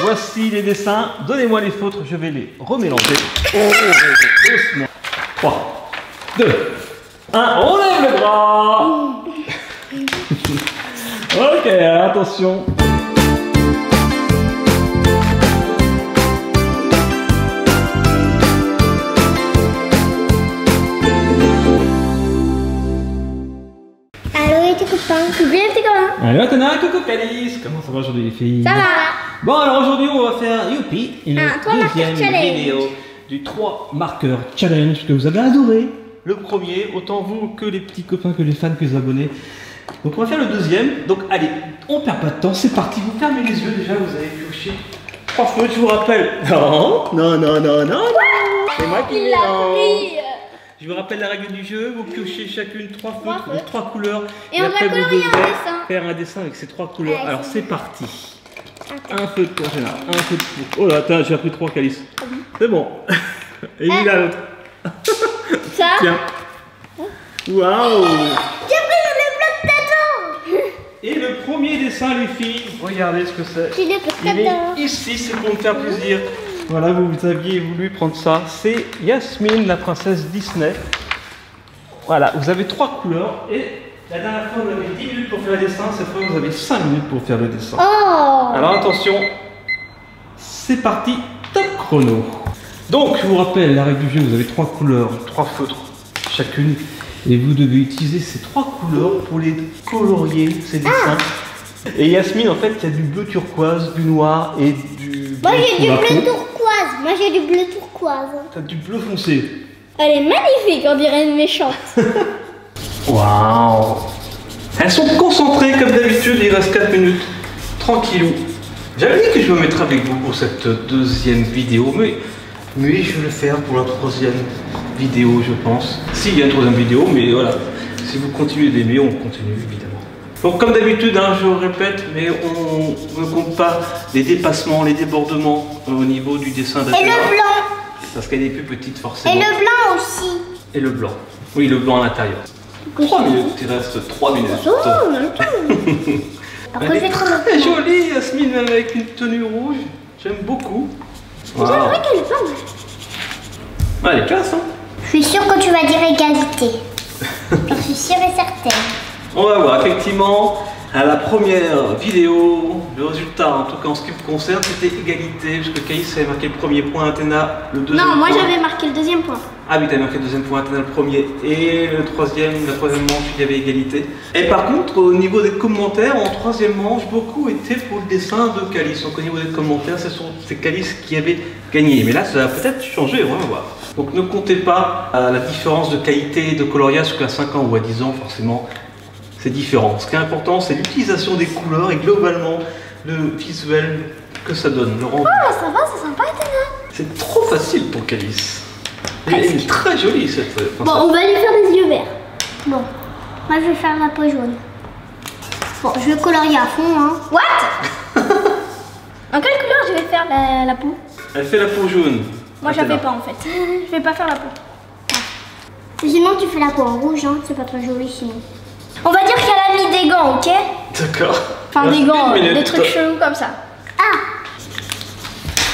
voici les dessins. Donnez-moi les fautes, je vais les remélanger. 3, 2, 1, on lève le bras. Ok, attention. Allô les petits copains. Coucou les petits copains. Allô Athéna, coucou Calice. Comment ça va aujourd'hui les filles? Ça va. Bon alors aujourd'hui on va faire youpi, une deuxième challenge. vidéo du 3 marqueurs challenge que vous avez adoré. Le premier, autant vous que les petits copains, que les fans, que les abonnés. Donc on va faire le deuxième. Donc allez, on perd pas de temps, c'est parti. Vous fermez les yeux déjà, vous avez pioché 3 fautes, je vous rappelle. Non, c'est moi qui l'ai pris. Je vous rappelle la règle du jeu, vous piochez chacune 3 fautes, 3 couleurs. Et on doit colorier un dessin. Faire un dessin avec ces 3 couleurs. Ouais, alors c'est parti. Un feu de congénat, un feu de fou. Oh là, attends, j'ai appris 3 calices. C'est bon. Et il a l'autre. Ça. Tiens. Waouh. J'ai pris le bloc d'adore. Et le premier dessin, les filles, regardez ce que c'est. J'ai le bloc Il est d'adore. ici, c'est pour me faire plaisir. Voilà, vous aviez voulu prendre ça. C'est Yasmine, la princesse Disney. Voilà, vous avez 3 couleurs. Et la dernière fois, vous avez 10 minutes pour faire le dessin. Cette fois, vous avez 5 minutes pour faire le dessin. Oh. Alors attention, c'est parti, top chrono. Donc, je vous rappelle la règle du jeu, vous avez 3 couleurs, 3 feutres chacune. Et vous devez utiliser ces 3 couleurs pour les colorier, ces dessins. Et Yasmine, en fait, il y a du bleu turquoise, du noir et du... Moi j'ai du bleu turquoise. Moi j'ai du bleu turquoise. T'as du bleu foncé. Elle est magnifique, on dirait une méchante. Waouh. Elles sont concentrées comme d'habitude, il reste 4 minutes. Tranquillou. J'avais dit que je me mettrais avec vous pour cette deuxième vidéo, mais je vais le faire pour la 3e vidéo, je pense. S'il y a une 3e vidéo, mais voilà. Si vous continuez d'aimer, on continue évidemment. Donc comme d'habitude, hein, je répète, mais on ne compte pas les dépassements, les débordements au niveau du dessin Et d'Athéna. le blanc. Parce qu'elle est plus petite forcément. Et le blanc aussi. Et le blanc. Oui, le blanc à l'intérieur. 3 minutes, il reste 3 minutes. Oh, on a le temps. Après, je vais trouver très jolie, Yasmine, même avec une tenue rouge. J'aime beaucoup. Wow. J'aimerais qu'elle parle. Allez, classe, hein. Je suis sûre que tu vas dire égalité. Je suis sûre et certaine. On va voir, effectivement, à la première vidéo, le résultat, en tout cas en ce qui me concerne, c'était égalité, parce que Caïs avait marqué le premier point, Athéna le deuxième Non, moi point. j'avais marqué le deuxième point. Ah oui, t'avais marqué le deuxième point, Athéna le premier, et la troisième manche, il y avait égalité. Et par contre, au niveau des commentaires, en 3e manche, beaucoup étaient pour le dessin de Calice. Donc au niveau des commentaires, c'est Calice qui avait gagné. Mais là, ça va peut-être changer, on va voir. Donc ne comptez pas la différence de qualité de coloria, parce qu'à 5 ans ou à 10 ans, forcément, c'est différent. Ce qui est important, c'est l'utilisation des couleurs et globalement le visuel que ça donne. Le rendu. Oh, ça va, c'est sympa, Athéna. C'est trop facile pour Calice. Elle est très jolie cette princesse. Bon, on va lui faire des yeux verts. Bon, moi je vais faire la peau jaune. Bon, je vais colorier à fond, hein. What? En quelle couleur je vais faire la peau? Elle fait la peau jaune. Moi je la fais pas en fait. Je vais pas faire la peau. Sinon tu fais la peau en rouge, hein. C'est pas très joli sinon. On va dire qu'elle a mis des gants, ok? D'accord. Enfin des gants, Une minute. des trucs chelous comme ça. Ah!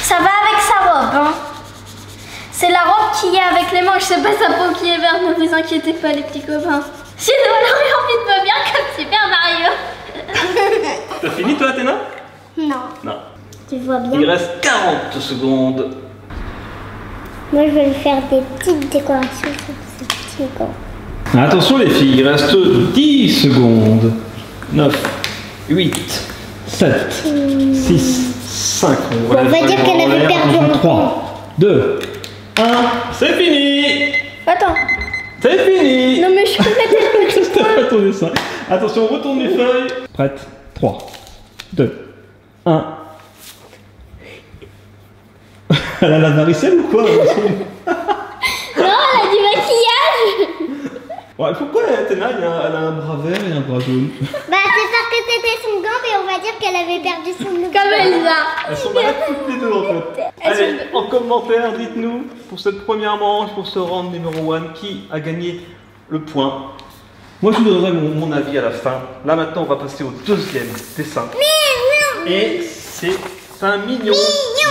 Ça va avec sa robe, hein. C'est la robe qui est avec les manches, c'est pas sa peau qui est verte, ne vous inquiétez pas les petits copains. Sinon elle aurait envie de me bien comme Super Mario. T'as fini toi Athéna? Non. Non. Tu vois bien. Il reste 40 secondes. Moi je vais lui faire des petites décorations sur ce petit gant. Attention les filles, il reste 10 secondes. 9, 8, 7, 6, 5. On va dire qu'elle avait perdu en 3, 2, 1. C'est fini. Attends. C'est fini. Non mais je peux mettre le petit T'as point. pas ton dessin. Attention, on retourne les feuilles. Prête. 3, 2, 1. Elle a la varicelle ou quoi? Non, elle a du maquillage. Ouais, pourquoi Athéna, elle a un bras vert et un bras jaune? Bah c'est parce que c'était son gant, mais on va dire qu'elle avait perdu son look. Comme Elsa. Elles sont malades toutes les deux en fait. Allez, en commentaire, dites-nous pour cette première manche, pour ce round numéro 1, qui a gagné le point. Moi je vous donnerai mon avis à la fin. Là maintenant on va passer au deuxième dessin. Et c'est C'est un mignon.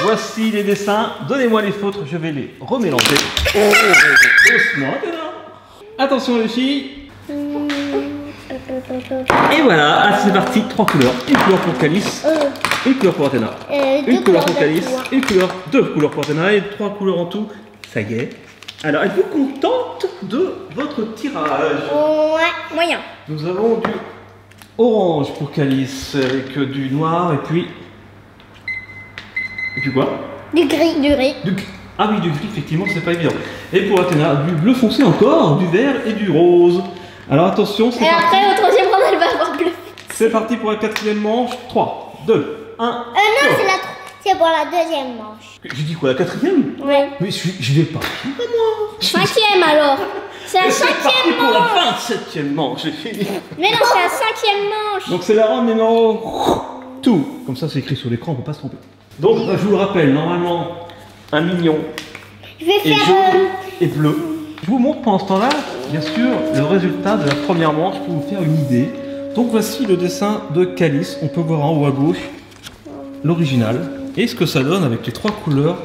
Voici les dessins. Donnez-moi les feutres, je vais les remélanger. Doucement, attention les filles. Et voilà, ah, c'est parti, 3 couleurs. Une couleur pour Calice, une couleur pour Athéna, une couleur pour Calice, deux couleurs pour Athéna et 3 couleurs en tout. Ça y est. Alors, êtes-vous contente de votre tirage? Ouais, moyen. Nous avons du orange pour Calice avec du noir et puis quoi? Du gris. Ah oui, du gris, effectivement, c'est pas évident. Et pour Athéna, du bleu foncé encore, du vert et du rose. Alors attention, c'est parti. Et après, au troisième round, elle va avoir bleu. C'est parti pour la quatrième manche. 3, 2, 1. Non, c'est pour la deuxième manche. J'ai dit quoi, la quatrième? Ouais. Mais je vais pas. Cinquième alors. C'est la C'est parti cinquième pour la manche. 27e manche, j'ai fini. Mais non, c'est la cinquième manche. Donc c'est la ronde numéro tout. Comme ça, c'est écrit sur l'écran, on peut pas se tromper. Donc, je vous le rappelle, normalement, un mignon Je vais et faire. jaune et bleu. Je vous montre pendant ce temps-là, bien sûr, le résultat de la première manche pour vous faire une idée. Donc voici le dessin de Calice. On peut voir en haut à gauche l'original et ce que ça donne avec les 3 couleurs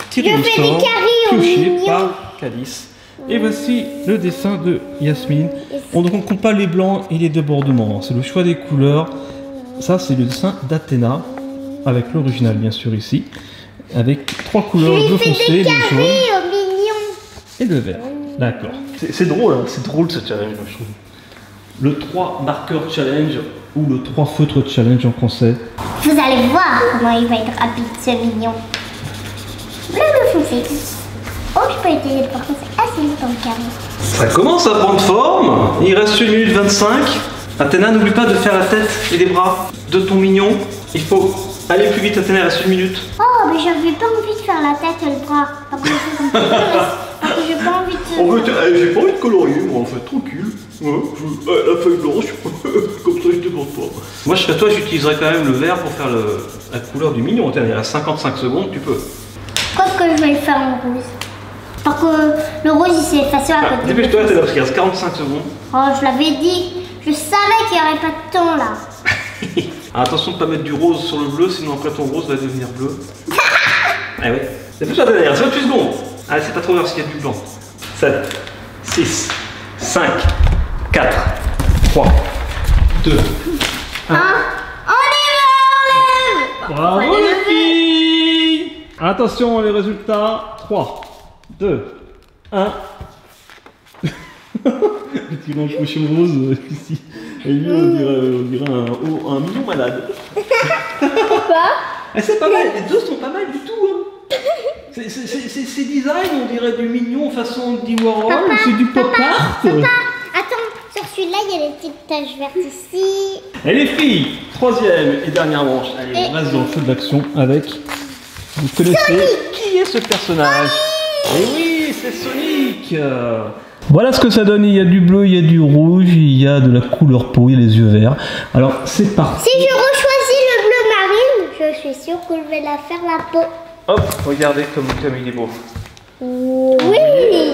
tirées au sort, piochées par Calice. Et voici le dessin de Yasmine. On ne compte pas les blancs et les débordements. C'est le choix des couleurs. Ça, c'est le dessin d'Athéna avec l'original, bien sûr, ici. Avec 3 couleurs, le foncé, le jaune au mignon. et le vert. D'accord. C'est drôle, hein, c'est drôle ce challenge, je trouve. Le 3 marqueurs challenge ou le 3 feutres challenge en français. Vous allez voir comment il va être rapide ce mignon. Bleu foncé. Oh, je peux utiliser le par contre, c'est assez longtemps le carré. Ça commence à prendre forme. Il reste 1 minute 25. Athéna, n'oublie pas de faire la tête et les bras de ton mignon. Il faut aller plus vite, Athéna, il reste 1 minute. Oh, mais j'avais pas envie de faire la tête et le bras. Parce que j'ai pas envie de. En fait, j'ai pas envie de colorier, moi, en fait, tranquille. Ouais, la feuille blanche, comme ça je te demande pas. Moi, je serais toi, j'utiliserais quand même le vert pour faire la couleur du mignon. Athéna, il reste 55 secondes, tu peux. Quoi que je vais le faire en rose. Parce que le rose il s'est effacé à côté. Dépêche-toi, Athéna, parce qu'il reste 45 secondes. Oh, je l'avais dit. Je savais qu'il n'y aurait pas de temps là. Alors, attention de ne pas mettre du rose sur le bleu, sinon après ton rose va devenir bleu. Ah oui. Dépêche-toi, Athéna, il reste 28 secondes. Allez, c'est pas trop grave s'il y a du blanc. 7, 6, 5, 4, 3, 2, 1. On y va, Bravo les filles! Attention les résultats. 3, 2, 1. Petit range couché rose ici. Et lui on dirait un mignon malade. Pourquoi? C'est pas mal, les deux sont pas mal du tout. Hein. C'est design, on dirait du mignon façon Andy Warhol, c'est du pop art. Attends, sur celui-là il y a des petites taches vertes ici. Et les filles, 3e et dernière manche. Allez, on reste dans le feu de l'action avec. Vous connaissez Sonic. Qui est ce personnage? Eh oui, c'est Sonic. Voilà ce que ça donne. Il y a du bleu, il y a du rouge, il y a de la couleur peau, il y a les yeux verts. Alors c'est parti. Si je rechoisis le bleu marine, je suis sûre que je vais la faire la peau. Hop, regardez comme il est beau. Oui.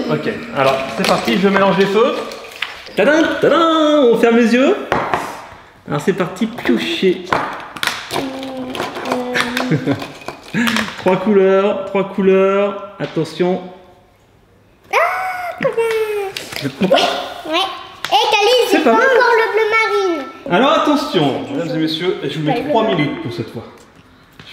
Ok, alors c'est parti, je mélange les feux. Tadam, tadam, on ferme les yeux. Alors c'est parti, piocher. 3 couleurs, attention. Ouais. Et Calice, C'est j'ai pas pas mal. encore le bleu marine. Alors attention, mesdames et messieurs, je vous mets 3 minutes pour cette fois.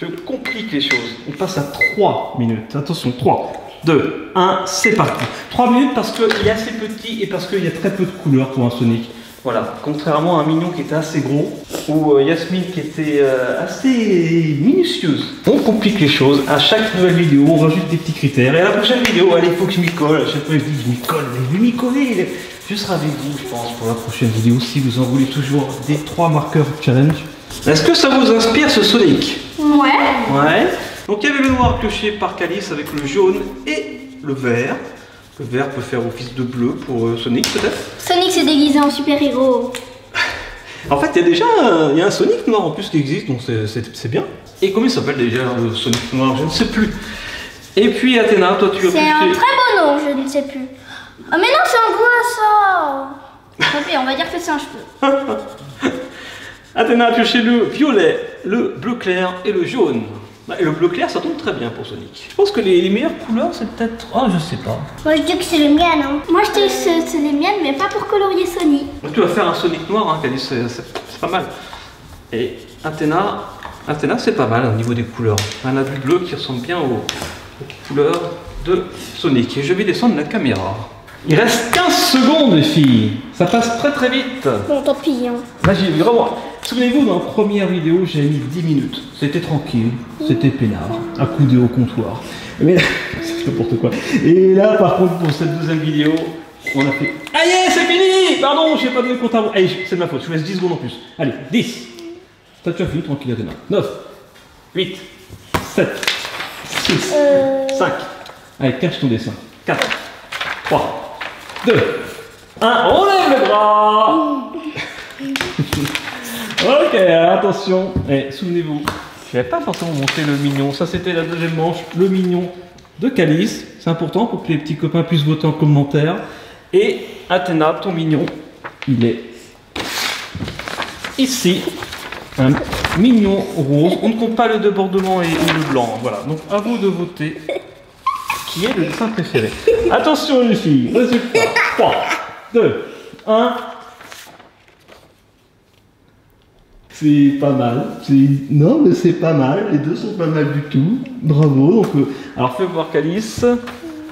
Je complique les choses. On passe à 3 minutes. Attention, 3, 2, 1, c'est parti. 3 minutes parce qu'il est assez petit et parce qu'il y a très peu de couleurs pour un Sonic. Voilà, contrairement à un mignon qui était assez gros, ou Yasmine qui était assez minutieuse. On complique les choses. À chaque nouvelle vidéo, on rajoute des petits critères. Et à la prochaine vidéo, allez, il faut que je m'y colle. À chaque fois, je dis, je m'y colle, mais je vais m'y coller. Je serai avec vous, je pense, pour la prochaine vidéo, si vous en voulez toujours des 3 marqueurs challenge. Est-ce que ça vous inspire ce Sonic? Ouais. Ouais. Donc il y avait le noir pioché par Calice avec le jaune et le vert. Le vert peut faire office de bleu pour Sonic peut-être. Sonic s'est déguisé en super-héros. En fait, il y a un Sonic noir en plus qui existe, donc c'est bien. Et comment il s'appelle déjà le Sonic noir? Je ne sais plus. Et puis Athéna, toi tu as C'est un pioché. très beau nom, je ne sais plus. Oh mais non, c'est un doigt ça. Tant pis, on va dire que c'est un cheveu. Athéna a pioché le violet, le bleu clair et le jaune. Et le bleu clair, ça tombe très bien pour Sonic. Je pense que les meilleures couleurs, c'est peut-être... Ah, je sais pas. Moi je dis que c'est le mien, non? Moi je dis que c'est les miennes, mais pas pour colorier Sonic. Tu vas faire un Sonic noir, hein, Calice, c'est pas mal. Et Athéna, c'est pas mal au niveau des couleurs. Un habit bleu qui ressemble bien aux couleurs de Sonic. Et je vais descendre la caméra. Il reste 15 secondes, les filles. Ça passe très très vite. Bon, tant pis. Hein. Là, j'ai vraiment... Souvenez-vous, dans la première vidéo, j'ai mis 10 minutes. C'était tranquille, c'était peinard, accoudé au comptoir. Mais là, c'est n'importe quoi. Et là, par contre, pour cette deuxième vidéo, on a fait... Aïe, c'est fini. Pardon, j'ai pas donné le compte à vous. Allez, c'est de ma faute, je vous laisse 10 secondes en plus. Allez, 10. Toi, tu as fini, tranquille, Athéna. 9, 8, 7, 6, 5. Allez, cache ton dessin. 4, 3, 2, 1. On lève le bras. Ok, attention. Et souvenez-vous, je n'avais pas forcément monté le mignon. Ça, c'était la deuxième manche, le mignon de Calice. C'est important pour que les petits copains puissent voter en commentaire. Et Athéna, ton mignon, il est ici. Un mignon rose. On ne compte pas le débordement et le blanc. Voilà. Donc, à vous de voter qui est le dessin préféré. Attention, les filles. Résultat. 3, 2, 1. C'est pas mal. Non, mais c'est pas mal. Les deux sont pas mal du tout. Bravo. Donc, alors, fais voir Calice.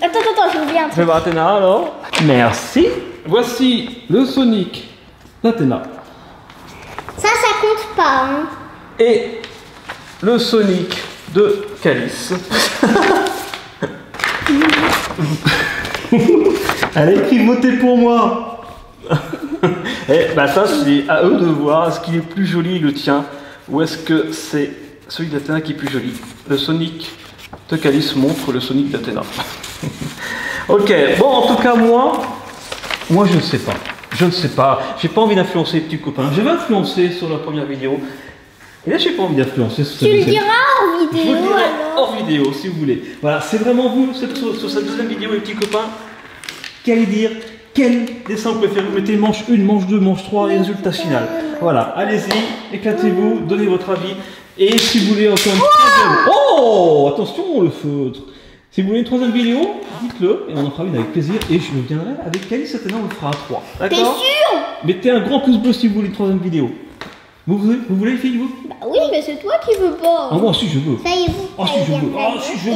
Attends, je reviens. Fais voir Athéna alors. Merci. Voici le Sonic d'Athéna. Ça compte pas, hein. Et le Sonic de Calice. Elle a écrit votez pour moi. Et bah ça c'est à eux de voir, est-ce qu'il est plus joli le tien ou est-ce que c'est celui d'Athéna qui est plus joli. Le Sonic de Calice montre le Sonic d'Athéna. Ok, bon en tout cas moi je ne sais pas. Je ne sais pas, j'ai pas envie d'influencer les petits copains. J'avais influencé sur la première vidéo. Et là j'ai pas envie d'influencer sur cette Tu le deuxième. diras en vidéo. Je vous le dirai alors. hors vidéo si vous voulez. Voilà, c'est vraiment vous, sur cette deuxième vidéo, les petits copains, qui allez dire quel dessin vous préférez. Vous mettez manche 1, manche 2, manche 3 et résultat final. Voilà, allez-y, éclatez-vous, donnez votre avis. Et si vous voulez encore une troisième... Oh, attention le feutre. Si vous voulez une troisième vidéo, dites-le et on en fera une avec plaisir. Et je viendrai avec Calice Athéna, on le fera à 3. T'es D'accord? sûr? Mettez un grand pouce bleu si vous voulez une troisième vidéo. Vous voulez les filles, vous? Bah oui, mais c'est toi qui veux pas. Ah, moi aussi je veux. Ça y est, vous. Ah si je veux, ah si je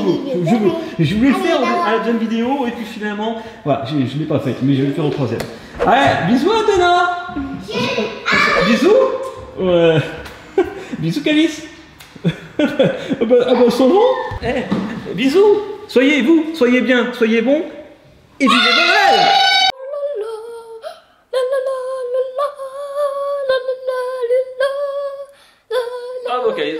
veux. Je voulais le faire à la deuxième vidéo et puis finalement, voilà, je ne l'ai pas fait, mais je vais le faire au troisième. Allez, bisous Athéna. Bisous. Ouais. Bisous Calice. Ah bah son nom. Bisous. Soyez bien, soyez bons et vivez Noël. Bravo Calice.